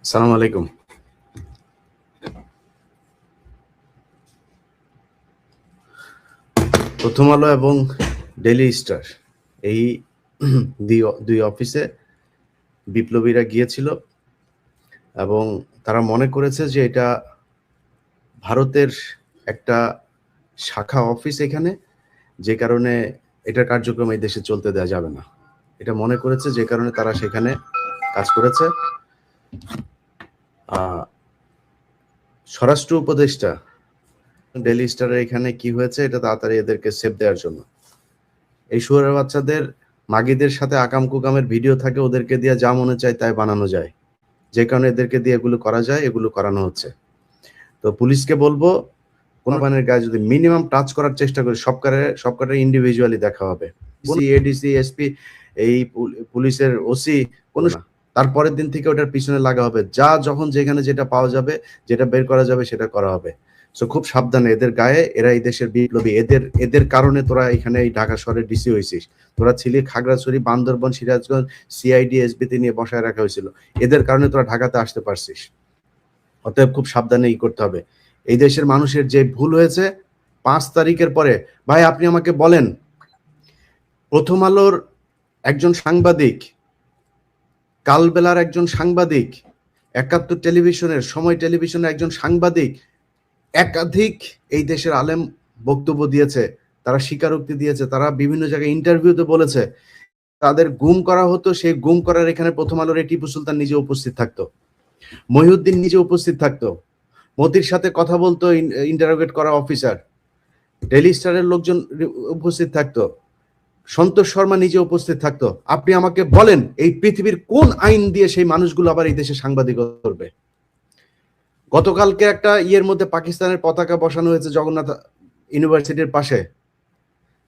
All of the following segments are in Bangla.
আসসালামু আলাইকুম। প্রথম আলো এবং ডেইলি স্টার এই দুই অফিসে বিপ্লবীরা গিয়েছিল এবং তারা মনে করেছে যে এটা ভারতের একটা শাখা অফিস এখানে, যে কারণে এটার কার্যক্রম এই দেশে চলতে দেওয়া যাবে না। এটা মনে করেছে, যে কারণে তারা সেখানে কাজ করেছে। স্বরাষ্ট্র উপদেষ্টা ডেইলি স্টারের এখানে কি হয়েছে, এটা তাড়াতাড়ি এদেরকে সেভ দেওয়ার জন্য। এই শুয়োরের বাচ্চাদের মাগিদের সাথে আকাম কুকামের ভিডিও থাকে, ওদেরকে দিয়ে যা মনে চায় তাই বানানো যায়, যে কারণে এদেরকে দিয়ে এগুলো করা যায়, এগুলো করানো হচ্ছে। তো পুলিশকে বলবো, কোনো বানের গায়ে যদি মিনিমাম টাচ করার চেষ্টা করে সবকটার ইন্ডিভিজুয়ালি দেখা হবে। এডিসি, এসপি, এই পুলিশের ওসি কোনো না, তারপরের দিন থেকে ওটার পিছনে লাগা হবে। যখন যেখানে যেটা পাওয়া যাবে, যেটা বের করা যাবে, সেটা করা হবে। সো খুব সাবধানে এদের গায়ে, এরা এই দেশের বিপ্লবী, এদের কারণে তোরা এখানে এই ঢাকা শহরের ডিসি হয়েছিস। তোরা ছিলি খাগড়াছড়ি, বান্দরবন, সিরাজগঞ্জ, সিআইডি, এসবিতে নিয়ে বসায় রাখা হয়েছিল। এদের কারণে তোরা ঢাকাতে আসতে পারছিস। অতএব খুব সাবধানে করতে হবে। এই দেশের মানুষের যে ভুল হয়েছে 5 তারিখের পরে, ভাই আপনি আমাকে বলেন, প্রথম আলোর একজন সাংবাদিক, কালবেলার একজন সাংবাদিক, 71 টেলিভিশনের, সময় টেলিভিশনের একজন সাংবাদিক, একাধিক এই দেশের আলেম বক্তব্য দিয়েছে, তারা স্বীকারোক্তি দিয়েছে, তারা বিভিন্ন জায়গায় ইন্টারভিউতে বলেছে তাদের গুম করা হতো। সেই গুম করার এখানে প্রথম আলোর টিপু সুলতান নিজে উপস্থিত থাকতো, মহিউদ্দিন নিজে উপস্থিত থাকতো, মতির সাথে কথা বলতো ইন্টারোগেট করা অফিসার, ডেইলি স্টারের লোকজন উপস্থিত থাকতো, সন্তোষ শর্মা নিজে উপস্থিত থাকতো। আপনি আমাকে বলেন, এই পৃথিবীর কোন আইন দিয়ে সেই মানুষগুলো আবার এই দেশে সাংবাদিকতা করবে? গতকালকে একটা মধ্যে পাকিস্তানের পতাকা বসানো হয়েছে জগন্নাথ ইউনিভার্সিটির পাশে,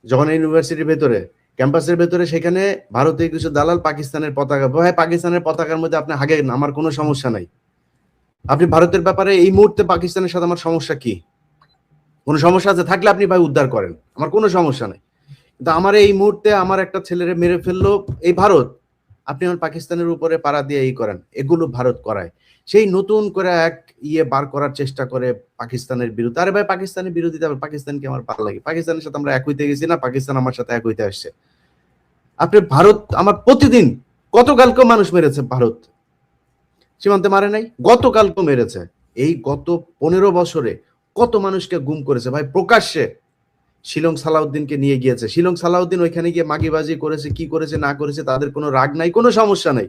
জগন্নাথ ইউনিভার্সিটির ভেতরে, ক্যাম্পাসের ভেতরে। সেখানে ভারতীয় কিছু দালাল পাকিস্তানের পতাকা, ভাই পাকিস্তানের পতাকার মধ্যে আপনি হাগেন, আমার কোনো সমস্যা নাই। আপনি ভারতের ব্যাপারে এই মুহূর্তে পাকিস্তানের সাথে আমার সমস্যা কি? কোনো সমস্যা আছে থাকলে আপনি ভাই উদ্ধার করেন, আমার কোনো সমস্যা নাই। কিন্তু আমার এই মুহূর্তে আমার একটা ছেলেরে মেরে ফেললো এই ভারত, আপনি আমার পাকিস্তানের উপরে পাড়া দিয়ে করেন, এগুলো ভারত করায়। সেই নতুন করে এক বার করার চেষ্টা করে পাকিস্তানের বিরুদ্ধে। আরে ভাই পাকিস্তানের বিরোধিতা, পাকিস্তানকে আমার ভালো লাগে, পাকিস্তানের সাথে আমরা এক হইতে গেছি না, পাকিস্তান আমার সাথে এক হইতে আসছে। আপনি ভারত আমার প্রতিদিন, গতকালকেও মানুষ মেরেছে ভারত, সীমান্তে মারে নাই, গতকালকেও মেরেছে। এই গত 15 বছরে কত মানুষকে গুম করেছে ভাই, প্রকাশ্যে। শিলং সালাউদ্দিনকে নিয়ে গিয়েছে, শিলং সালাউদ্দিন ওইখানে গিয়ে মাগিবাজি করেছে, কি করেছে না করেছে তাদের কোনো রাগ নাই, কোনো সমস্যা নাই,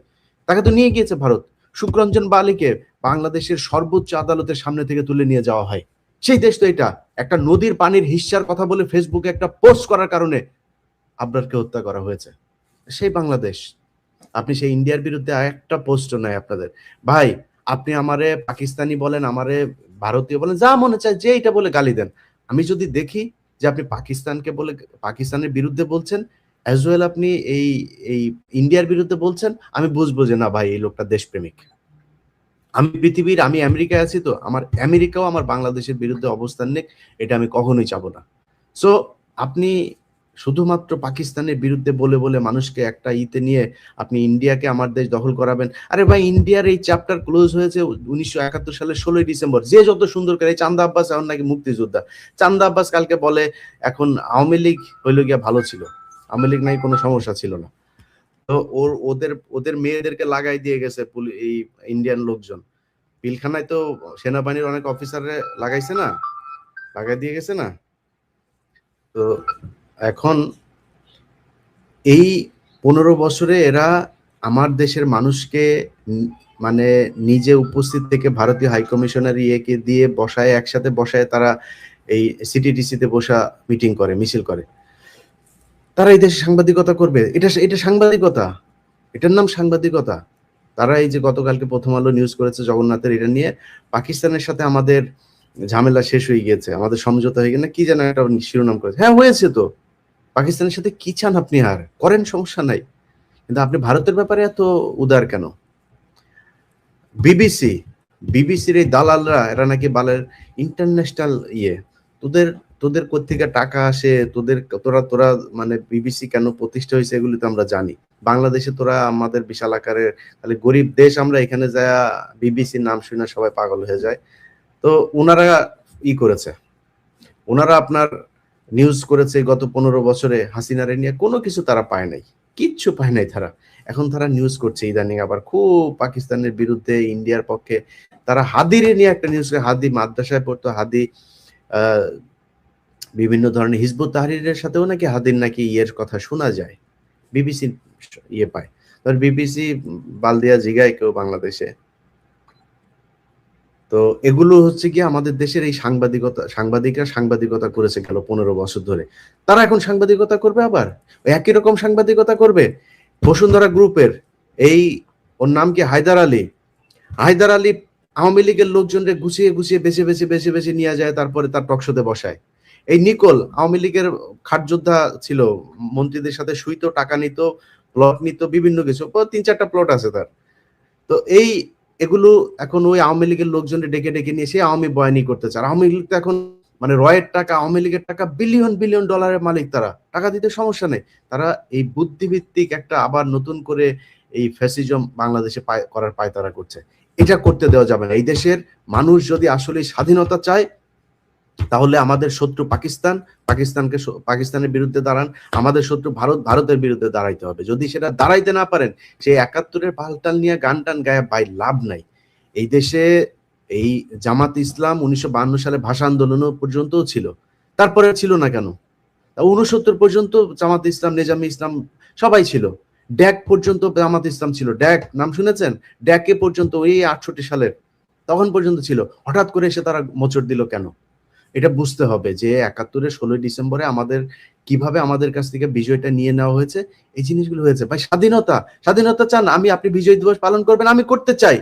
তাকে তো নিয়ে গিয়েছে ভারত। শুক্রঞ্জন বালিকে বাংলাদেশের সর্বোচ্চ আদালতের সামনে থেকে তুলে নিয়ে যাওয়া হয়। সেই দেশ তো এটা। একটা নদীর পানির হিস্সার কথা বলে ফেসবুকে একটা পোস্ট করার কারণে আবরারকে হত্যা করা হয়েছে, সেই বাংলাদেশ। আপনি সেই ইন্ডিয়ার বিরুদ্ধে একটা পোস্টও নাই আপনাদের। ভাই আপনি আমারে পাকিস্তানি বলেন, আমারে ভারতীয় বলেন, যা মনে চায় যে এটা বলে গালি দেন। আমি যদি দেখি যে আপনি পাকিস্তানকে বলে পাকিস্তানের বিরুদ্ধে বলছেন, অ্যাজ ওয়েল আপনি এই এই ইন্ডিয়ার বিরুদ্ধে বলছেন, আমি বুঝবো যে না ভাই এই লোকটা দেশপ্রেমিক। আমি আমেরিকায় আছি, তো আমার আমেরিকাও আমার বাংলাদেশের বিরুদ্ধে অবস্থান নেই, এটা আমি কখনোই চাবো না। সো আপনি শুধুমাত্র পাকিস্তানের বিরুদ্ধে বলে বলে মানুষকে একটা নিয়ে আপনি ইন্ডিয়াকে আমার দেশ দখল করাবেন। আরে ভাই ইন্ডিয়ার এই চ্যাপ্টার ক্লোজ হয়েছে 1971 সালের 16ই ডিসেম্বর। যে যত সুন্দর করে, চান্দা আব্বাস এখন নাকি মুক্তিযোদ্ধা। চান্দা আব্বাস কালকে বলে এখন আওয়ামী লীগ হইল গিয়া ভালো ছিল, আওয়ামী লীগ নাই কোনো সমস্যা ছিল না। তো ওদের মেয়েদেরকে লাগাই দিয়ে গেছে এই ইন্ডিয়ান লোকজন। পিলখানায় তো সেনাবাহিনীর অনেক অফিসারে লাগাইছে না, লাগাই দিয়ে গেছে না। তো এখন এই 15 বছরে এরা আমার দেশের মানুষকে মানে নিজে উপস্থিত থেকে ভারতীয় হাইকমিশনার ইয়েকে দিয়ে বসায়, একসাথে বসায়, তারা এই সিটিটিসিতে বসা মিটিং করে, মিছিল করে। তারা এই দেশে সাংবাদিকতা করবে? এটা সাংবাদিকতা? এটার নাম সাংবাদিকতা? তারা এই যে গতকালকে প্রথম আলো নিউজ করেছে জগন্নাথের, এটা নিয়ে পাকিস্তানের সাথে আমাদের ঝামেলা শেষ হয়ে গিয়েছে, আমাদের সমঝোতা হয়ে গেছে না কি যেন একটা শিরোনাম করেছে। হ্যাঁ হয়েছে তো, পাকিস্তানের সাথে কি চান আপনি, আর করেন, সমস্যা নাই। কিন্তু আপনি ভারতের ব্যাপারে এত উদার কেন? বিবিসির এই দালালরা, এরা নাকি বালের ইন্টারন্যাশনাল তোদের তোদের কোত্থেকে টাকা আসে, তোরা তোরা মানে বিবিসি কেন প্রতিষ্ঠা হয়েছে এগুলি তো আমরা জানি। বাংলাদেশে তোরা আমাদের বিশাল আকারের তাহলে গরিব দেশ, আমরা এখানে যা বিবিসির নাম শুনে সবাই পাগল হয়ে যায়। তো ওনারা করেছে, ওনারা আপনার নিউজ করেছে গত 15 বছরে হাসিনারে নিয়ে কোনো কিছু তারা পায় নাই, কিচ্ছু পায় নাই তারা। এখন তারা নিউজ করছে ইদানিং আবার খুব পাকিস্তানের বিরুদ্ধে, ইন্ডিয়ার পক্ষে। তারা হাদিরে নিয়ে একটা নিউজ, হাদি মাদ্রাসায় পড়তো, হাদি বিভিন্ন ধরনের হিজবুত তাহরিরের সাথেও নাকি হাদির নাকি ইয়ের কথা শোনা যায়, বিবিসি পায়। বিবিসি বালদিয়া জিগায় কেউ বাংলাদেশে। তো এগুলো হচ্ছে কি আমাদের দেশের এই সাংবাদিকরা সাংবাদিকতা করেছে গেল 15 বছর ধরে, তারা এখন সাংবাদিকতা করবে, আবার একই রকম সাংবাদিকতা করবে। বসুন্ধরা গ্রুপের এই ওর নাম কি হায়দার আলী আওয়ামী লীগের লোকজনকে গুছিয়ে গুছিয়ে বেছে বেছে বেছে বেছে নিয়ে যায়, তারপরে তার টকশোতে বসায়। এই নিকোল আওয়ামী লীগের খাটযোদ্ধা ছিল, মন্ত্রীদের সাথে শুইতো, টাকা নিত, প্লট নিত, বিভিন্ন কিছু 3-4টা প্লট আছে তার। তো এগুলো এখন ওই আওয়ামী লীগের লোকজনের ডেকে ডেকে নিয়ে সে আওয়ামী বয়ানি করতে চায়। আওয়ামী লীগ তো এখন মানে রয়ের টাকা, আওয়ামী লীগের টাকা বিলিয়ন বিলিয়ন ডলারের মালিক, তারা টাকা দিতে সমস্যা নেই। তারা এই বুদ্ধিভিত্তিক একটা আবার নতুন করে এই ফ্যাসিজম বাংলাদেশে করার পায়তারা করছে। এটা করতে দেওয়া যাবে না। এই দেশের মানুষ যদি আসলে স্বাধীনতা চায়, তাহলে আমাদের শত্রু পাকিস্তানের বিরুদ্ধে দাঁড়ান, আমাদের শত্রু ভারতের বিরুদ্ধে দাঁড়াইতে হবে। যদি সেটা দাঁড়াইতে না পারেন, সেই 71-এর পাল্টাল নিয়ে গান টান গায়ে ভাই লাভ নাই। এই দেশে এই জামাত ইসলাম 1952 সালে ভাষা আন্দোলন পর্যন্ত ছিল, তারপরে ছিল না কেন? 69 পর্যন্ত জামাত ইসলাম, নেজামি ইসলাম সবাই ছিল। ড্যাক পর্যন্ত জামাত ইসলাম ছিল, ড্যাক নাম শুনেছেন? ড্যাকে পর্যন্ত ওই 68 সালের তখন পর্যন্ত ছিল। হঠাৎ করে এসে তারা মোচড় দিল কেন? এটা বুঝতে হবে যে 71-এর 16 ডিসেম্বরে কিভাবে আমাদের কাছ থেকে বিজয়টা নিয়ে নেওয়া হয়েছে, এই জিনিসগুলো হয়েছে। ভাই স্বাধীনতা চান, আপনি বিজয় দিবস পালন করবেন, আমি করতে চাই।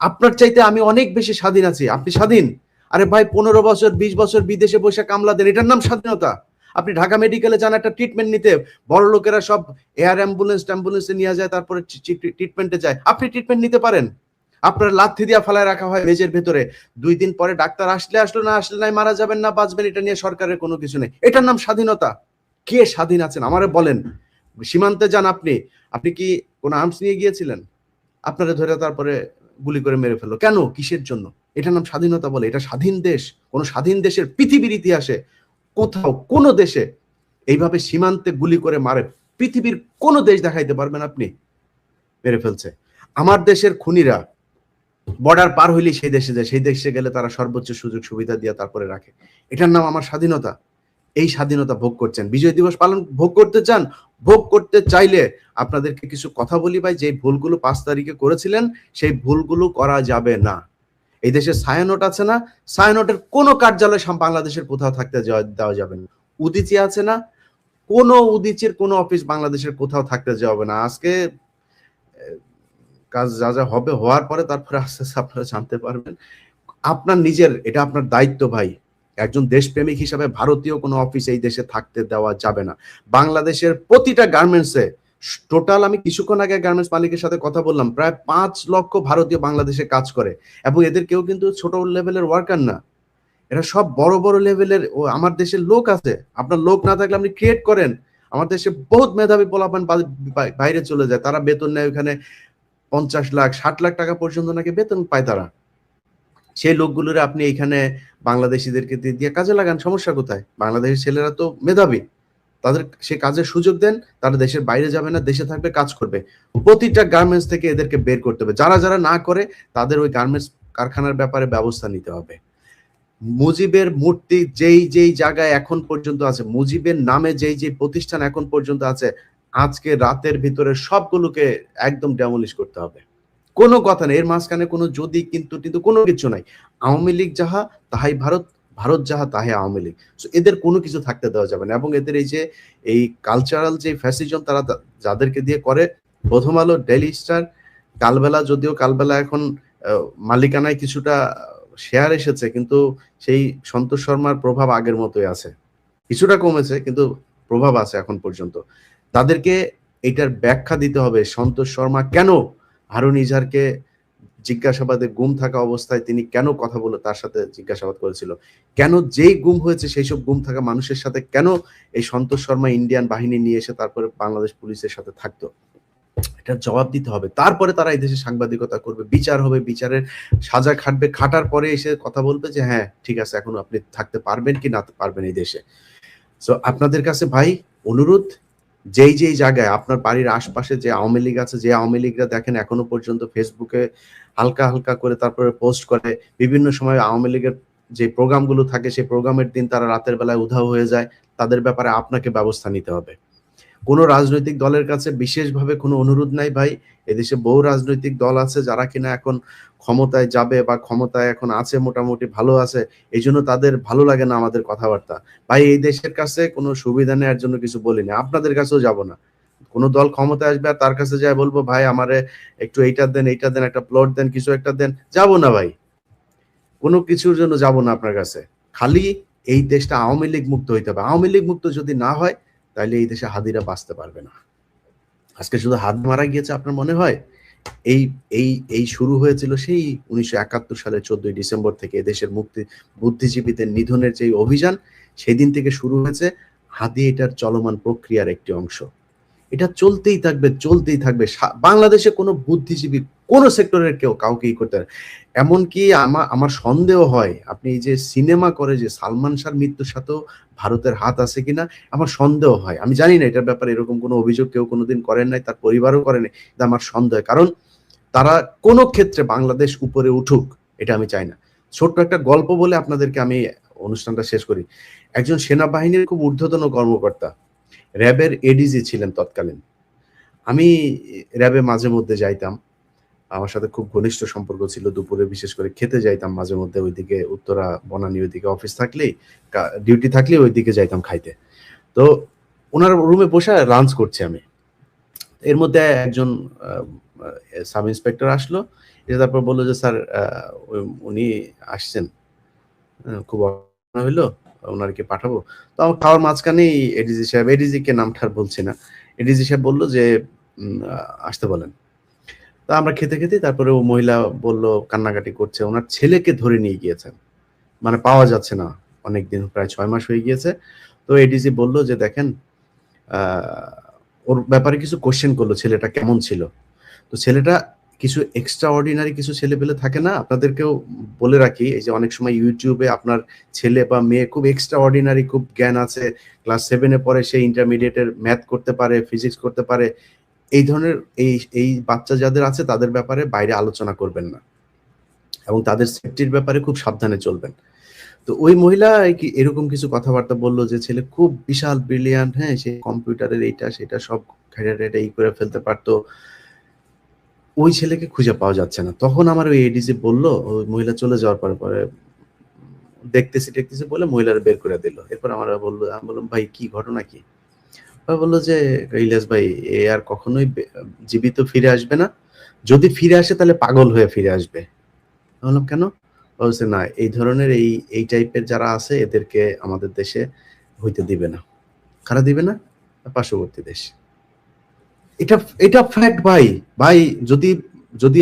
আপনার চাইতে আমি অনেক বেশি স্বাধীন আছি, আপনি স্বাধীন। আরে ভাই 15 বছর 20 বছর বিদেশে বসে কামলা দেন, এটার নাম স্বাধীনতা? আপনি ঢাকা মেডিকেলে যান একটা ট্রিটমেন্ট নিতে, বড় লোকেরা সব এয়ার অ্যাম্বুলেন্সে নিয়ে যায়, তারপরে ট্রিটমেন্টে যায়। আপনি ট্রিটমেন্ট নিতে পারেন? আপনার লাথি দিয়া ফালায় রাখা হয় মেজের ভেতরে, 2 দিন পরে ডাক্তার আসলো না আসলে নাই, মারা যাবেন না বাঁচবেন, এটা নিয়ে সরকারের কোনো কিছু নেই। এটার নাম স্বাধীনতা? কে স্বাধীন আছেন আমারে বলেন? সীমান্তে যান, আপনি কি কোনো আর্মস নিয়ে গিয়েছিলেন? আপনারা ধরে তারপরে গুলি করে মেরে ফেললো কেন? কিসের জন্য? এটার নাম স্বাধীনতা বলে? এটা স্বাধীন দেশ? কোন স্বাধীন দেশের পৃথিবীর ইতিহাসে কোথাও কোন দেশে এইভাবে সীমান্তে গুলি করে মারে পৃথিবীর কোন দেশ দেখাইতে পারবেন আপনি? মেরে ফেলছে। আমার দেশের খুনিরা বর্ডার পার হইলেই সেই দেশে যায়, সেই দেশে গেলে তারা সর্বোচ্চ সুযোগ সুবিধা দিয়ে তারপরে রাখে। এটার নাম আমার স্বাধীনতা? এই স্বাধীনতা ভোগ করছেন, বিজয় দিবস পালন ভোগ করতে চান? ভোগ করতে চাইলে আপনাদেরকে কিছু কথা বলি ভাই, যে ভুলগুলো 5 তারিখে করেছিলেন সেই ভুলগুলো করা যাবে না। এই দেশে ছায়ানোট আছে না, ছায়ানোটের কোনো কার্যালয় বাংলাদেশের কোথাও থাকতে দেওয়া যাবে না। উদিচি আছে না, কোনো উদিচির কোনো অফিস বাংলাদেশের কোথাও থাকতে যাবে না। আজকে কাজ যা যা হবে হওয়ার পরে তারপরে আস্তে আস্তে আপনারা জানতে পারবেন। আপনার নিজের, এটা আপনার দায়িত্ব ভাই, একজন দেশপ্রেমিক হিসাবে ভারতীয় কোনো অফিস এই দেশে থাকতে দেওয়া যাবে না। বাংলাদেশের প্রতিটা গার্মেন্টসে টোটাল, আমি কিছুক্ষণ আগে গার্মেন্টস মালিকের সাথে কথা বললাম, প্রায় 5 লক্ষ ভারতীয় বাংলাদেশে কাজ করে, এবং এদের কেউ কিন্তু ছোট লেভেলের ওয়ার্কার না, এরা সব বড় বড় লেভেলের। আমার দেশের লোক আছে, আপনার লোক না থাকলে আপনি ক্রিয়েট করেন। আমার দেশে বহুত মেধাবী পোলাপান বাইরে চলে যায়, তারা বেতন নেয় ওখানে 50 লাখ 60 লাখ টাকা পর্যন্ত নাকি বেতন পায় তারা। সেই লোকগুলোর আপনি এখানে বাংলাদেশিদেরকে দিয়ে কাজে লাগান, সমস্যা কোথায়? বাংলাদেশের ছেলেরা তো মেধাবী, তাদের সে কাজের সুযোগ দেন, তারা দেশের বাইরে যাবে না, দেশে থাকবে, কাজ করবে। প্রতিটা গার্মেন্টস থেকে এদেরকে বের করতে হবে, যারা যারা না করে তাদের ওই গার্মেন্টস কারখানার ব্যাপারে ব্যবস্থা নিতে হবে। মুজিবের মূর্তি যেই জায়গায় এখন পর্যন্ত আছে, মুজিবের নামে যেই প্রতিষ্ঠান এখন পর্যন্ত আছে, আজকে রাতের ভিতরে সবগুলোকে একদম ডেমলিশ করতে হবে। কোনো কথা নেই, এর মাঝখানে কোনো যদি কিন্তু কোনো কিছু নাই। আওয়ামী লীগ যাহা তাহাই ভারত, ভারত যাহা তাহাই আওয়ামী লীগ। এদের কোনো কিছু থাকতে দেওয়া যাবে না। এবং এদের এই কালচারাল যে ফ্যাসিজম তারা যাদেরকে দিয়ে করে, প্রথম আলো, ডেইলি স্টার, কালবেলা এখন মালিকানায় কিছুটা শেয়ার এসেছে, কিন্তু সেই সন্তোষ শর্মার প্রভাব আগের মতোই আছে, কিছুটা কমেছে কিন্তু প্রভাব আছে এখন পর্যন্ত। তাদেরকে এটার ব্যাখ্যা দিতে হবে, সন্তোষ শর্মা কেন হারুন ইজাহারকে জিজ্ঞাসাবাদে গুম থাকা অবস্থায় তিনি কেন কথা বলে তার সাথে জিজ্ঞাসাবাদ করেছিল, কেন যেই গুম হয়েছে সেই সব গুম থাকা মানুষের সাথে কেন এই সন্তোষ শর্মা ইন্ডিয়ান বাহিনী নিয়ে এসে তারপরে বাংলাদেশ পুলিশের সাথে থাকতো, এটার জবাব দিতে হবে। তারপরে তারা এই দেশে সাংবাদিকতা করবে, বিচার হবে, বিচারের সাজা খাটবে, খাটার পরে এসে কথা বলবে যে হ্যাঁ ঠিক আছে এখন আপনি থাকতে পারবেন কি না পারবেন এই দেশে। সো আপনাদের কাছে ভাই অনুরোধ, যেই যেই জায়গায় আপনার বাড়ির আশপাশে যে আওয়ামী লীগ আছে, যে আওয়ামী লীগরা দেখেন এখনো পর্যন্ত ফেসবুকে হালকা হালকা করে তারপরে পোস্ট করে, বিভিন্ন সময় আওয়ামী লীগের যে প্রোগ্রামগুলো থাকে সেই প্রোগ্রামের দিন তারা রাতের বেলায় উধাও হয়ে যায়, তাদের ব্যাপারে আপনাকে ব্যবস্থা নিতে হবে। কোনো রাজনৈতিক দলের কাছে বিশেষভাবে কোনো অনুরোধ নাই ভাই, এদেশে বহু রাজনৈতিক দল আছে যারা কিনা এখন ক্ষমতায় যাবে বা ক্ষমতায় এখন আছে, মোটামুটি ভালো আছে, এই জন্য তাদের ভালো লাগে না আমাদের কথাবার্তা। ভাই এই দেশের কাছে কোনো সুবিধা নেওয়ার জন্য কিছু বলি না, আপনাদের কাছেও যাব না। কোনো দল ক্ষমতায় আসবে আর তার কাছে যায় বলবো ভাই আমারে একটু এইটা দেন, এইটা দেন, একটা প্লট দেন, কিছু একটা দেন, যাব না ভাই, কোনো কিছুর জন্য যাব না আপনার কাছে। খালি এই দেশটা আওয়ামী লীগ মুক্ত হইতে হবে। আওয়ামী লীগ মুক্ত যদি না হয় তাহলে এই দেশে হাদিরা বাঁচতে পারবে না। আজকে শুধু হাত মারা গিয়েছে আপনার মনে হয়? এই এই এই শুরু হয়েছিল সেই 1971 সালের 14 ডিসেম্বর থেকে দেশের মুক্তি বুদ্ধিজীবীদের নিধনের যে অভিযান, সেদিন থেকে শুরু হয়েছে। হাদি এটার চলমান প্রক্রিয়ার একটি অংশ, এটা চলতেই থাকবে, চলতেই থাকবে। বাংলাদেশে কোনো বুদ্ধিজীবী কোনো সেক্টরের কেউ কাউকেই করতে পারে। এমনকি আমার সন্দেহ হয় আপনি যে সিনেমা করে যে সালমান শাহর মৃত্যুর সাথেও ভারতের হাত আছে কিনা আমার সন্দেহ হয়। আমি জানি না এটার ব্যাপারে, এরকম কোনো অভিযোগ কেউ কোনোদিন করেন নাই, তার পরিবারও করেনি, এটা আমার সন্দেহ। কারণ তারা কোনো ক্ষেত্রে বাংলাদেশ উপরে উঠুক এটা আমি চাই না। ছোট্ট একটা গল্প বলে আপনাদেরকে আমি অনুষ্ঠানটা শেষ করি। একজন সেনাবাহিনীর খুব ঊর্ধ্বতন কর্মকর্তা, র্যাবের এডিজি ছিলেন তৎকালীন। আমি র্যাবে মাঝে মধ্যে যাইতাম, আমার সাথে খুব ঘনিষ্ঠ সম্পর্ক ছিল। দুপুরে বিশেষ করে খেতে যাইতাম মাঝে মধ্যে, ওইদিকে উত্তরা বনানী ওইদিকে অফিস থাকলেই, ডিউটি থাকলে ওইদিকে যাইতাম খাইতে। তো ওনার রুমে বসে লাঞ্চ করছি আমি, এর মধ্যে একজন সাব ইন্সপেক্টর আসলো, তারপর বললো যে স্যার উনি আসছেন, খুব হইলো, ওনারকে পাঠাবো। তো আমার খাওয়ার মাঝখানেই এডিজি সাহেব, এডিজি কে নামটা বলছি না, এডিজি সাহেব বললো যে আসতে বলেন। তো আমরা খেতে খেতে তারপরে ও মহিলা বলল কান্নাকাটি করছে, ওনার ছেলেকে ধরে নিয়ে গিয়েছেন, মানে পাওয়া যাচ্ছে না অনেকদিন, প্রায় 6 মাস হয়ে গিয়েছে। তো এডিজি বলল যে দেখেন ওর ব্যাপারে কিছু কোশ্চেন করলো, ছেলেটা কেমন ছিল। তো ছেলেটা কিছু এক্সট্রা অর্ডিনারি কিছু ছেলে পেলে থাকে না, আপনাদেরকেও বলে রাখি, এই যে অনেক সময় ইউটিউবে আপনার ছেলে বা মেয়ে খুব এক্সট্রা অর্ডিনারি, খুব জ্ঞান আছে, ক্লাস 7-এ পড়ে, সে ইন্টারমিডিয়েটের ম্যাথ করতে পারে, ফিজিক্স করতে পারে, এই ধরনের এই বাচ্চা যাদের আছে তাদের ব্যাপারে বাইরে আলোচনা করবেন না এবং তাদের সেফটির ব্যাপারে খুব সাবধানে চলবেন। তো ওই মহিলা এরকম কিছু কথাবার্তা বললো যে ছেলে খুব বিশাল ব্রিলিয়ান্ট, হ্যাঁ সে কম্পিউটারের এইটা সেটা সব ঘেটে এই করে ফেলতে পারতো, ওই ছেলেকে খুঁজে পাওয়া যাচ্ছে না। তখন আমার ওই এডিজি বললো, ওই মহিলা চলে যাওয়ার পরে পরে দেখতেছি বলে মহিলার বের করে দিল। এরপর আমরা বললো, আমি বললাম ভাই কি ঘটনা কি? বললো যে ইলিয়াস ভাই এ আর কখনোই জীবিত ফিরে আসবে না, যদি ফিরে আসে তাহলে পাগল হয়ে ফিরে আসবে। বললাম কেন? বলছে না এই ধরনের এই টাইপের যারা আছে এদেরকে আমাদের দেশে হইতে দিবে না। কারা দিবে না? পার্শ্ববর্তী দেশ। এটা এটা ফ্যাক্ট ভাই। ভাই যদি যদি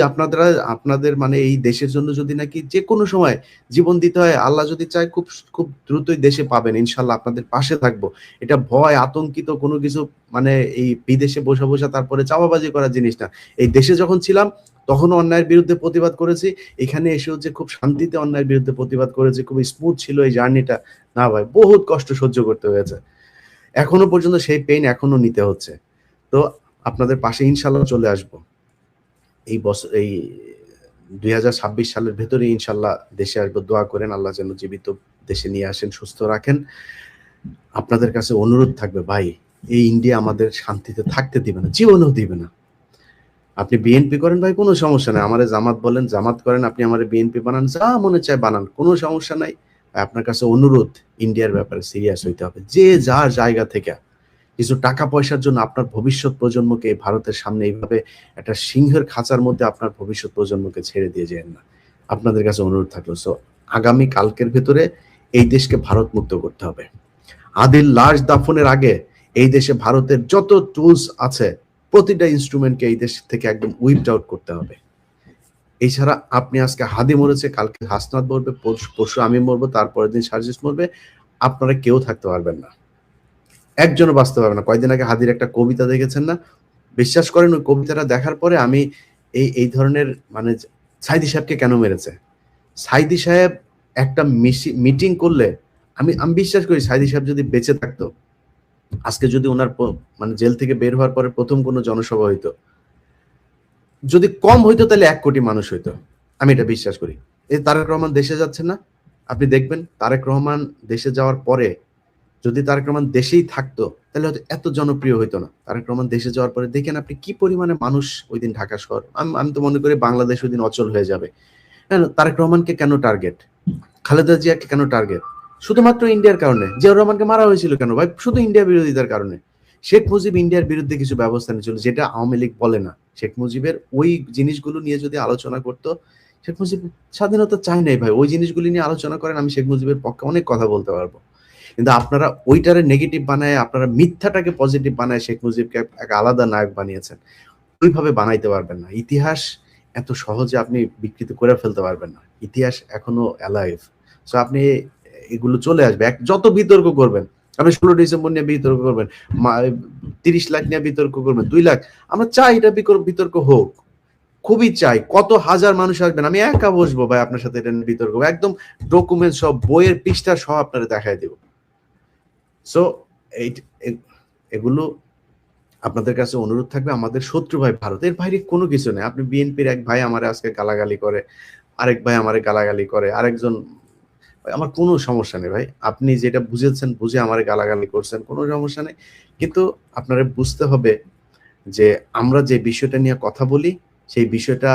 আপনাদের মানে এই দেশের জন্য যদি নাকি যে কোনো সময় জীবন দিতে হয়, আল্লাহ যদি চায় খুব খুব দ্রুতই দেশে পাবেন ইনশাল্লাহ, আপনাদের পাশে থাকবো। এটা ভয় আতঙ্কিত কোনো কিছু, মানে এই বিদেশে বসে বসে তারপরে চাপাবাজি করার জিনিস না। এই দেশে যখন ছিলাম তখনও অন্যায়ের বিরুদ্ধে প্রতিবাদ করেছি, এখানে এসেও যে খুব শান্তিতে অন্যায়ের বিরুদ্ধে প্রতিবাদ করেছি, খুব স্মুথ ছিল এই জার্নিটা, না ভাই বহুত কষ্ট সহ্য করতে হয়েছে, এখনো পর্যন্ত সেই পেইন এখনো নিতে হচ্ছে। তো আপনাদের পাশে ইনশাল্লাহ চলে আসবো এই বছর, এই 2026 সালের ভেতরে ইনশাল্লাহ দেশে আসবো। দোয়া করেন আল্লাহ যেন জীবিত দেশে নিয়ে আসেন, সুস্থ রাখেন। আপনাদের কাছে অনুরোধ থাকবে ভাই, এই ইন্ডিয়া আমাদের শান্তিতে থাকতে দিবে না, জীবনেও দিবে না। আপনি বিএনপি করেন ভাই কোনো সমস্যা নাই, আমারে জামাত বলেন, জামাত করেন, আপনি আমারে বিএনপি বানান, যা মনে চায় বানান, কোনো সমস্যা নাই। আপনার কাছে অনুরোধ, ইন্ডিয়ার ব্যাপারে সিরিয়াস হইতে হবে। যে যার জায়গা থেকে কিছু টাকা পয়সার জন্য আপনার ভবিষ্যৎ প্রজন্মকে ভারতের সামনে এইভাবে একটা সিংহের খাঁচার মধ্যে আপনার ভবিষ্যৎ প্রজন্মকে ছেড়ে দিয়ে যেন না, আপনাদের কাছে অনুরোধ থাকলো। সো আগামী কালকের ভেতরে এই দেশকে ভারত মুক্ত করতে হবে। আদিল লাশ দাফনের আগে এই দেশে ভারতের যত টুলস আছে প্রতিটা ইনস্ট্রুমেন্টকে এই দেশ থেকে একদম উইপড আউট করতে হবে। এছাড়া আপনি আজকে হাদি মরেছে, কালকে হাসনাত মরবে, পরশু আমি মরবো, তারপরের দিন সার্জিস মরবে, আপনারা কেউ থাকতে পারবেন না, একজনও বাঁচতে পারবে না। কয়েকদিন আগে হাদির একটা কবিতা দেখেছেন না? বিশ্বাস করেন ওই কবিতাটা দেখার পরে আমি এই ধরনের মানে সাইদি সাহেবকে কেন মেরেছে, সাইদি সাহেব একটা মিটিং করলে আমি বিশ্বাস করি সাইদি সাহেব যদি বেঁচে থাকতো, আজকে যদি ওনার মানে জেল থেকে বের হওয়ার পরে প্রথম কোনো জনসভা হইতো, যদি কম হইতো তাহলে 1 কোটি মানুষ হইতো, আমি এটা বিশ্বাস করি। এই তারেক রহমান দেশে যাচ্ছেন না, আপনি দেখবেন তারেক রহমান দেশে যাওয়ার পরে যদি তারেক রহমান দেশেই থাকতো তাহলে হয়তো এত জনপ্রিয় হইতো না। তারেক রহমান দেশে যাওয়ার পরে দেখেন আপনি কি পরিমাণে মানুষ ওই দিন ঢাকা শহর, আমি তো মনে করি বাংলাদেশ ওই দিন অচল হয়ে যাবে। হ্যাঁ, তারেক রহমানকে কেন টার্গেট, খালেদা জিয়াকে কেন টার্গেট? শুধুমাত্র ইন্ডিয়ার কারণে। জিয়াউর রহমানকে মারা হয়েছিল কেন ভাই? শুধু ইন্ডিয়া বিরোধিতার কারণে। শেখ মুজিব ইন্ডিয়ার বিরুদ্ধে কিছু ব্যবস্থা নিয়েছিল যেটা আওয়ামী লীগ বলে না। শেখ মুজিবের ওই জিনিসগুলো নিয়ে যদি আলোচনা করতো, শেখ মুজিব স্বাধীনতা চায় নাই ভাই, ওই জিনিসগুলি নিয়ে আলোচনা করেন, আমি শেখ মুজিবের পক্ষে অনেক কথা বলতে পারবো। কিন্তু আপনারা ওইটারে নেগেটিভ বানায়, আপনারা মিথ্যাটাকে পজিটিভ বানায় শেখ মুজিবকে এক আলাদা নায়ক বানিয়েছেন। ওইভাবে বানাইতে পারবেন না। ইতিহাস এত সহজে আপনি বিকৃত করে ফেলতে পারবেন না। ইতিহাস এখনো অ্যালাইভ। সো আপনি এগুলো চলে আসবে। যত বিতর্ক করবেন, আপনি 16 ডিসেম্বর নিয়ে বিতর্ক করবেন, 30 লাখ নিয়ে বিতর্ক করবেন, 2 লাখ, আমরা চাই এটা বিতর্ক হোক, খুবই চাই। কত হাজার মানুষ আসবেন, আমি একা বসবো ভাই আপনার সাথে এটা নিয়ে বিতর্ক, একদম ডকুমেন্ট সব বইয়ের পৃষ্ঠা সহ আপনারা দেখাই দেব। সো এগুলো আপনাদের কাছে অনুরোধ থাকবে, আমাদের শত্রু ভাই ভারতের বাইরে কোনো কিছু নেই। আপনি বিএনপির এক ভাই আমারে আজকে গালাগালি করে, আরেক ভাই আমারে গালাগালি করে, আরেকজন, আমার কোনো সমস্যা নেই ভাই, আপনি যেটা বুঝেছেন বুঝে আমারে গালাগালি করছেন, কোনো সমস্যা নেই। কিন্তু আপনারা বুঝতে হবে যে আমরা যে বিষয়টা নিয়ে কথা বলি সেই বিষয়টা